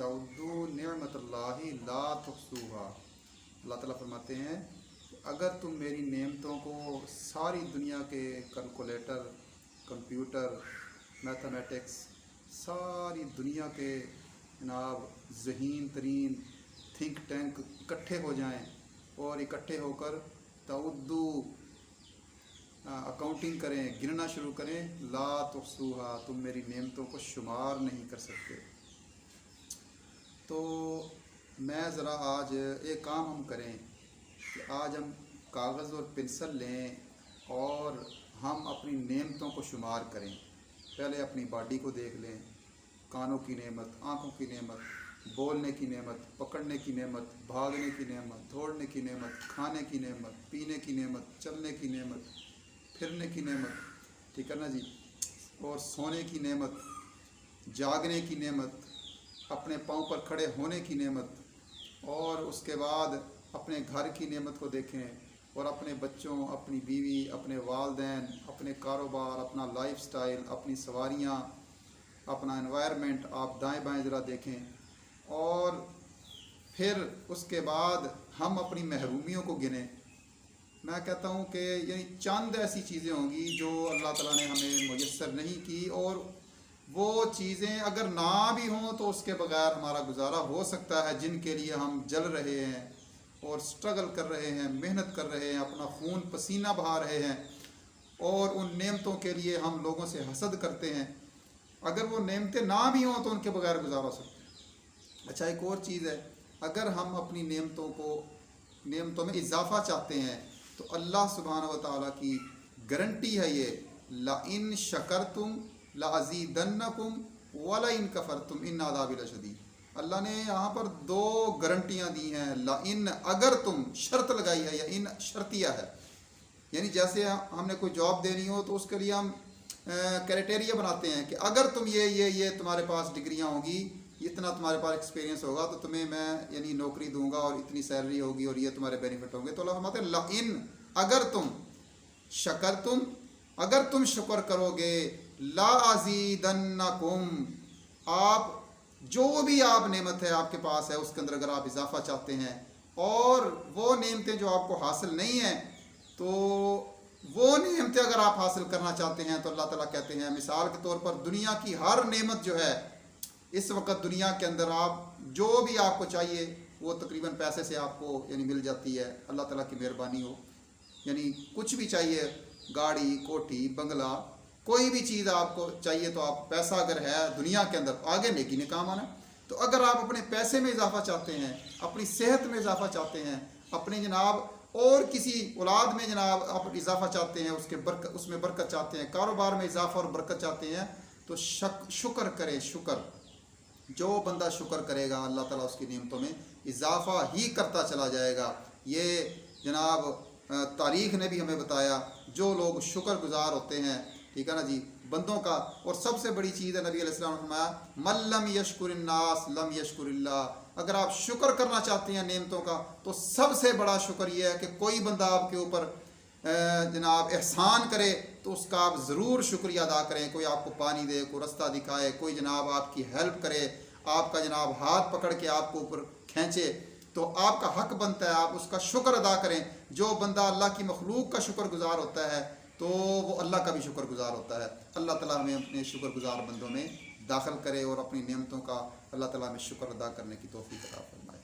तउद्दू निअमतल्लाहि ला तुहसूहा। अल्लाह ताला फरमाते हैं अगर तुम मेरी नेमतों को सारी दुनिया के कैलकुलेटर, कंप्यूटर, मैथमेटिक्स, सारी दुनिया के जनाब ज़हीन तरीन थिंक टैंक इकट्ठे हो जाएं और इकट्ठे होकर तउद्दू अकाउंटिंग करें, गिनना शुरू करें, ला तुहसूहा, तुम मेरी नेमतों को शुमार नहीं कर सकते। तो मैं ज़रा आज एक काम हम करें कि आज हम कागज़ और पेंसिल लें और हम अपनी नेमतों को शुमार करें। पहले अपनी बॉडी को देख लें, कानों की नेमत, आँखों की नेमत, बोलने की नेमत, पकड़ने की नेमत, भागने की नेमत, दौड़ने की नेमत, खाने की नेमत, पीने की नेमत, चलने की नेमत, फिरने की नेमत, ठीक है ना जी, और सोने की नेमत, जागने की नेमत, अपने पाँव पर खड़े होने की नेमत, और उसके बाद अपने घर की नेमत को देखें और अपने बच्चों, अपनी बीवी, अपने वालदैन, अपने कारोबार, अपना लाइफस्टाइल, अपनी सवारियाँ, अपना एनवायरनमेंट आप दाएं बाएं ज़रा देखें और फिर उसके बाद हम अपनी महरूमियों को गिनें। मैं कहता हूँ कि यानी चंद ऐसी चीज़ें होंगी जो अल्लाह ताला ने हमें मुयस्सर नहीं की, और वो चीज़ें अगर ना भी हों तो उसके बगैर हमारा गुजारा हो सकता है, जिनके लिए हम जल रहे हैं और स्ट्रगल कर रहे हैं, मेहनत कर रहे हैं, अपना खून पसीना बहा रहे हैं, और उन नेमतों के लिए हम लोगों से हसद करते हैं। अगर वो नेमतें ना भी हों तो उनके बगैर गुजारा हो सकता है। अच्छा, एक और चीज़ है, अगर हम अपनी नेमतों में इजाफ़ा चाहते हैं तो अल्लाह सुब्हानहू व तआला की गारंटी है ये, ला इन शकरतुम ला अज़ीदन्नकुम व ला इन कफरतुम इन अज़ाबी लशदीद। अल्लाह ने यहाँ पर दो गारंटियाँ दी हैं। ला इन, अगर तुम, शर्त लगाई है, या इन शर्तिया है, यानी जैसे हमने कोई जॉब देनी हो तो उसके लिए हम क्राइटेरिया बनाते हैं कि अगर तुम ये तुम्हारे पास डिग्रियाँ होगी, इतना तुम्हारे पास एक्सपीरियंस होगा तो तुम्हें मैं यानी नौकरी दूंगा और इतनी सैलरी होगी और ये तुम्हारे बेनिफिट होंगे। तो अल्लाह फरमाते हैं ला इन, अगर तुम, शकर तुम, अगर तुम शुक्र करोगे, ला अज़ीदन्नकुम, आप जो भी आप नेमत है आपके पास है उसके अंदर अगर आप इजाफा चाहते हैं, और वो नेमतें जो आपको हासिल नहीं हैं, तो वो नेमतें अगर आप हासिल करना चाहते हैं तो अल्लाह ताला कहते हैं, मिसाल के तौर पर दुनिया की हर नेमत जो है इस वक्त दुनिया के अंदर, आप जो भी आपको चाहिए वो तकरीबन पैसे से आपको यानी मिल जाती है, अल्लाह ताला की मेहरबानी हो। यानी कुछ भी चाहिए, गाड़ी, कोठी, बंगला, कोई भी चीज़ आपको चाहिए तो आप, पैसा अगर है दुनिया के अंदर, आगे नेकी ने काम आना। तो अगर आप अपने पैसे में इजाफा चाहते हैं, अपनी सेहत में इजाफा चाहते हैं, अपने जनाब और किसी औलाद में जनाब आप इजाफा चाहते हैं, उसमें बरकत चाहते हैं, कारोबार में इजाफा और बरकत चाहते हैं, तो शुक्र करें। शुक्र, जो बंदा शुक्र करेगा अल्लाह ताला उसकी नेमतों में इजाफा ही करता चला जाएगा। ये जनाब तारीख़ ने भी हमें बताया, जो लोग शुक्रगुजार होते हैं, ठीक है ना जी, बंदों का। और सबसे बड़ी चीज़ है, नबी अलैहिस्सलाम ने फरमाया, मल्लम यशकुरिन्नास लम यशकुरिल्लाह। अगर आप शुक्र करना चाहते हैं नेमतों का, तो सबसे बड़ा शुक्र यह है कि कोई बंदा आपके ऊपर जनाब एहसान करे तो उसका आप ज़रूर शुक्रिया अदा करें। कोई आपको पानी दे, कोई रास्ता दिखाए, कोई जनाब आपकी हेल्प करे, आपका जनाब हाथ पकड़ के आपको ऊपर खींचे, तो आपका हक बनता है आप उसका शुक्र अदा करें। जो बंदा अल्लाह की मखलूक का शुक्रगुजार होता है तो वो अल्लाह का भी शुक्रगुजार होता है। अल्लाह ताला हमें अपने शुक्रगुजार बंदों में दाखिल करे और अपनी नेमतों का अल्लाह ताला में शुक्र अदा करने की तौफीक अता फरमाए।